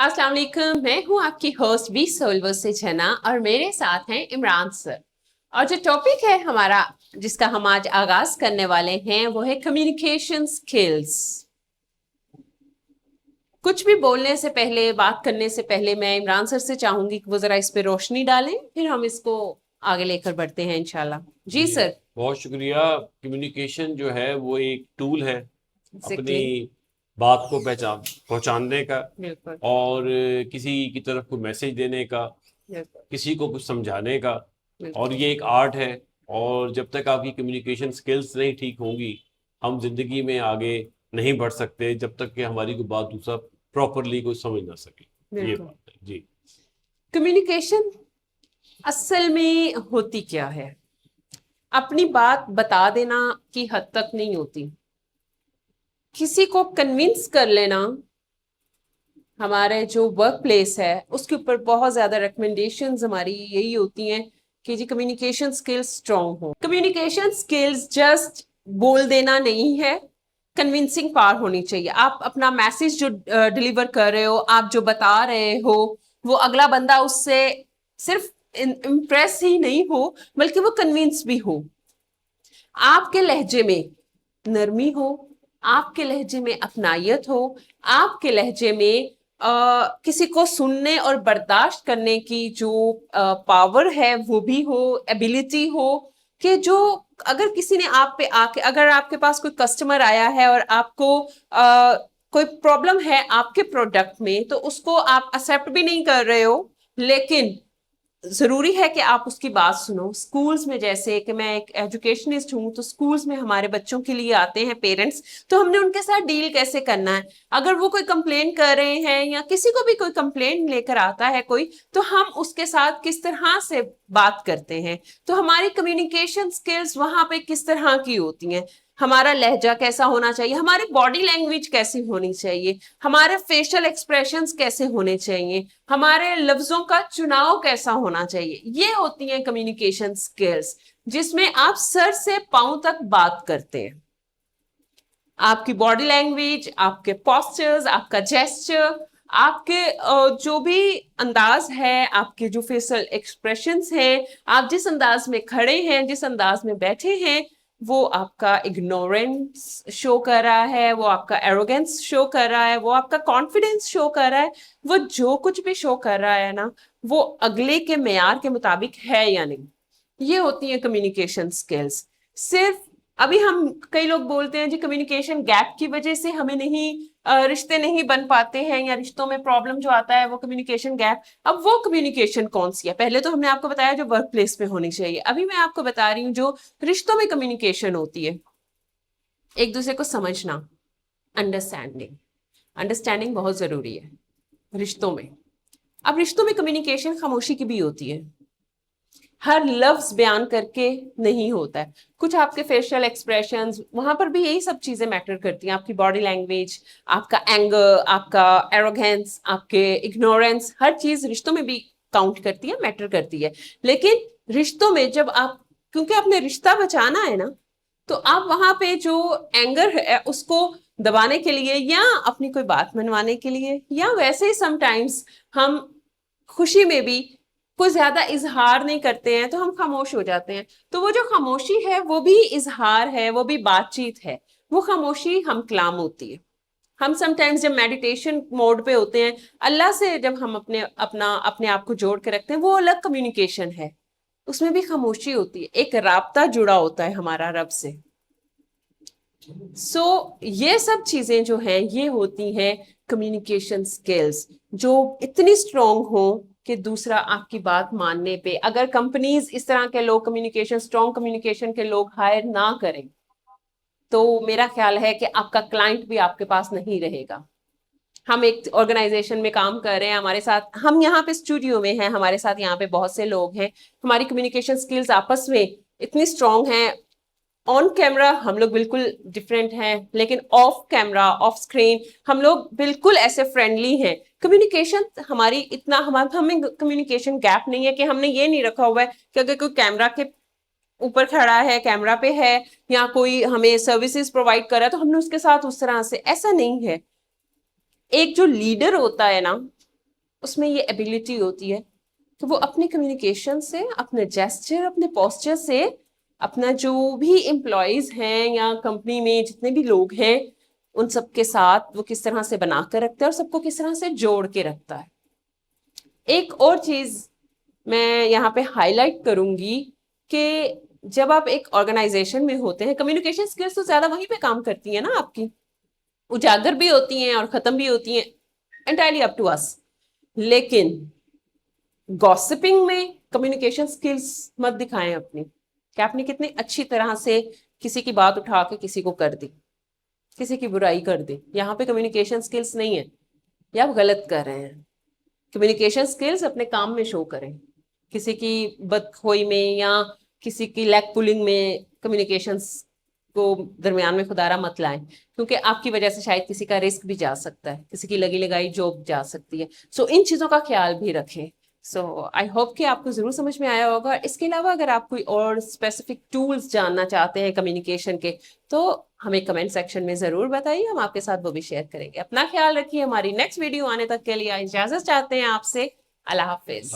अस्सलाम वालेकुम, मैं हूँ आपकी होस्ट बी सोलवर से जना और मेरे साथ हैं इमरान सर। और जो टॉपिक है हमारा जिसका हम आज आगाज करने वाले हैं वो है कम्युनिकेशन स्किल्स। कुछ भी बोलने से पहले, बात करने से पहले मैं इमरान सर से चाहूंगी कि वो जरा इस पे रोशनी डालें, फिर हम इसको आगे लेकर बढ़ते हैं इंशाल्लाह। जी सर। बहुत शुक्रिया। कम्युनिकेशन जो है वो एक टूल है अपनी Exactly. बात को पहुंचाने का बिल्कुल और किसी की तरफ कोई मैसेज देने का, बिल्कुल किसी को कुछ समझाने का। और बिल्कुल ये एक आर्ट है, और जब तक आपकी कम्युनिकेशन स्किल्स नहीं ठीक होंगी हम जिंदगी में आगे नहीं बढ़ सकते, जब तक कि हमारी कोई बात दूसरा प्रॉपरली कोई समझ ना सके। ये बिल्कुल। बात है जी। कम्युनिकेशन असल में होती क्या है? अपनी बात बता देना की हद तक नहीं होती, किसी को कन्विंस कर लेना। हमारे जो वर्क प्लेस है उसके ऊपर बहुत ज्यादा रिकमेंडेशंस हमारी यही होती हैं कि जी कम्युनिकेशन स्किल्स स्ट्रांग हो। कम्युनिकेशन स्किल्स जस्ट बोल देना नहीं है, कन्विंसिंग पावर होनी चाहिए। आप अपना मैसेज जो डिलीवर कर रहे हो, आप जो बता रहे हो, वो अगला बंदा उससे सिर्फ इम्प्रेस ही नहीं हो बल्कि वो कन्विंस भी हो। आपके लहजे में नरमी हो, आपके लहजे में अपनायत हो, आपके लहजे में किसी को सुनने और बर्दाश्त करने की जो पावर है वो भी हो, एबिलिटी हो कि जो अगर किसी ने आप पे आके, अगर आपके पास कोई कस्टमर आया है और आपको कोई प्रॉब्लम है आपके प्रोडक्ट में, तो उसको आप एक्सेप्ट भी नहीं कर रहे हो, लेकिन जरूरी है कि आप उसकी बात सुनो। स्कूल्स में, जैसे कि मैं एक एजुकेशनिस्ट हूं, तो स्कूल्स में हमारे बच्चों के लिए आते हैं पेरेंट्स, तो हमने उनके साथ डील कैसे करना है। अगर वो कोई कंप्लेन कर रहे हैं या किसी को भी कोई कंप्लेन लेकर आता है कोई, तो हम उसके साथ किस तरह से बात करते हैं। तो हमारी कम्युनिकेशन स्किल्स वहां पे किस तरह की होती हैं, हमारा लहजा कैसा होना चाहिए, हमारी बॉडी लैंग्वेज कैसी होनी चाहिए, हमारे फेशियल एक्सप्रेशंस कैसे होने चाहिए, हमारे लफ्जों का चुनाव कैसा होना चाहिए। ये होती हैं कम्युनिकेशन स्किल्स, जिसमें आप सर से पांव तक बात करते हैं। आपकी बॉडी लैंग्वेज, आपके पोस्चर्स, आपका जेस्चर, आपके जो भी अंदाज है, आपके जो फेशियल एक्सप्रेशंस हैं, आप जिस अंदाज में खड़े हैं, जिस अंदाज में बैठे हैं, वो आपका इग्नोरेंस शो कर रहा है, वो आपका एरोगेंस शो कर रहा है, वो आपका कॉन्फिडेंस शो कर रहा है। वो जो कुछ भी शो कर रहा है ना, वो अगले के मेयार के मुताबिक है या नहीं। ये होती है कम्युनिकेशन स्किल्स। सिर्फ अभी हम, कई लोग बोलते हैं जी कम्युनिकेशन गैप की वजह से हमें नहीं, रिश्ते नहीं बन पाते हैं, या रिश्तों में प्रॉब्लम जो आता है वो कम्युनिकेशन गैप। अब वो कम्युनिकेशन कौन सी है? पहले तो हमने आपको बताया जो वर्क प्लेस में होनी चाहिए, अभी मैं आपको बता रही हूँ जो रिश्तों में कम्युनिकेशन होती है। एक दूसरे को समझना, अंडरस्टैंडिंग। अंडरस्टैंडिंग बहुत जरूरी है रिश्तों में। अब रिश्तों में कम्युनिकेशन खामोशी की भी होती है, हर लफ्ज बयान करके नहीं होता है। कुछ आपके फेशियल एक्सप्रेशंस, वहां पर भी यही सब चीजें मैटर करती हैं। आपकी बॉडी लैंग्वेज, आपका एंगर, आपका एरोगेंस, आपके इग्नोरेंस, हर चीज रिश्तों में भी काउंट करती है, मैटर करती है। लेकिन रिश्तों में जब आप, क्योंकि आपने रिश्ता बचाना है ना, तो आप वहां पे जो एंगर है उसको दबाने के लिए, या अपनी कोई बात मनवाने के लिए, या वैसे ही समटाइम्स हम खुशी में भी कोई ज्यादा इजहार नहीं करते हैं तो हम खामोश हो जाते हैं। तो वो जो खामोशी है वो भी इजहार है, वो भी बातचीत है। वो खामोशी हम कलाम होती है। हम समटाइम्स जब मेडिटेशन मोड पे होते हैं, अल्लाह से जब हम अपने आप को जोड़ के रखते हैं, वो अलग कम्युनिकेशन है। उसमें भी खामोशी होती है, एक राब्ता जुड़ा होता है हमारा रब से। ये सब चीजें जो हैं ये होती हैं कम्युनिकेशन स्किल्स, जो इतनी स्ट्रांग हो कि दूसरा आपकी बात मानने पे, अगर कंपनीज इस तरह के लोग, कम्युनिकेशन, स्ट्रांग कम्युनिकेशन के लोग हायर ना करें, तो मेरा ख्याल है कि आपका क्लाइंट भी आपके पास नहीं रहेगा। हम एक ऑर्गेनाइजेशन में काम कर रहे हैं, हमारे साथ, हम यहाँ पे स्टूडियो में हैं, हमारे साथ यहाँ पे बहुत से लोग हैं, हमारी कम्युनिकेशन स्किल्स आपस में इतनी स्ट्रांग हैं। ऑन कैमरा हम लोग बिल्कुल डिफरेंट हैं, लेकिन ऑफ कैमरा, ऑफ स्क्रीन हम लोग बिल्कुल ऐसे फ्रेंडली हैं। कम्युनिकेशन हमारी इतना, हमें कम्युनिकेशन गैप नहीं है कि हमने ये नहीं रखा हुआ है कि अगर कोई कैमरा के ऊपर खड़ा है, कैमरा पे है, या कोई हमें सर्विसेज प्रोवाइड कर रहा है तो हमने उसके साथ उस तरह से, ऐसा नहीं है। एक जो लीडर होता है ना, اس میں یہ ایبلٹی ہوتی ہے کہ وہ اپنی کمیونیکیشن سے، اپنے جیسچر، اپنے پوسچر سے اپنا جو بھی امپلائیز ہیں یا کمپنی میں جتنے بھی لوگ ہیں ان سب کے ساتھ وہ کس طرح سے بنا کر رکھتا ہے اور سب کو کس طرح سے جوڑ کے رکھتا ہے. ایک اور چیز میں یہاں پہ ہائی لائٹ کروں گی کہ جب آپ ایک آرگنائزیشن میں ہوتے ہیں، کمیونیکیشن اسکلس تو زیادہ وہیں پہ کام کرتی ہیں نا، آپ کی اجاگر بھی ہوتی ہیں اور ختم بھی ہوتی ہیں، انٹائرلی اپ ٹو اس. لیکن گوسپنگ میں کمیونیکیشن اسکلس مت دکھائیں اپنی، کہ آپ نے کتنی اچھی طرح سے کسی کی بات اٹھا کے کسی کو کر دی، کسی کی برائی کر دی. یہاں پہ کمیونیکیشن اسکلس نہیں ہے، یا آپ غلط کر رہے ہیں. کمیونیکیشن اسکلس اپنے کام میں شو کریں، کسی کی بدخوئی میں یا کسی کی لیگ پولنگ میں کمیونیکیشنس کو درمیان میں خدا را مت لائیں، کیونکہ آپ کی وجہ سے شاید کسی کا رسک بھی جا سکتا ہے، کسی کی لگی لگائی جاب جا سکتی ہے. سو ان چیزوں کا خیال بھی رکھیں. سو آئی ہوپ کہ آپ کو ضرور سمجھ میں آیا ہوگا. اس کے علاوہ اگر آپ کوئی اور اسپیسیفک ٹولس جاننا چاہتے ہیں کمیونیکیشن کے تو ہمیں کمنٹ سیکشن میں ضرور بتائیے، ہم آپ کے ساتھ وہ بھی شیئر کریں گے. اپنا خیال رکھیے. ہماری نیکسٹ ویڈیو آنے تک کے لیے اجازت چاہتے ہیں آپ سے. اللہ حافظ.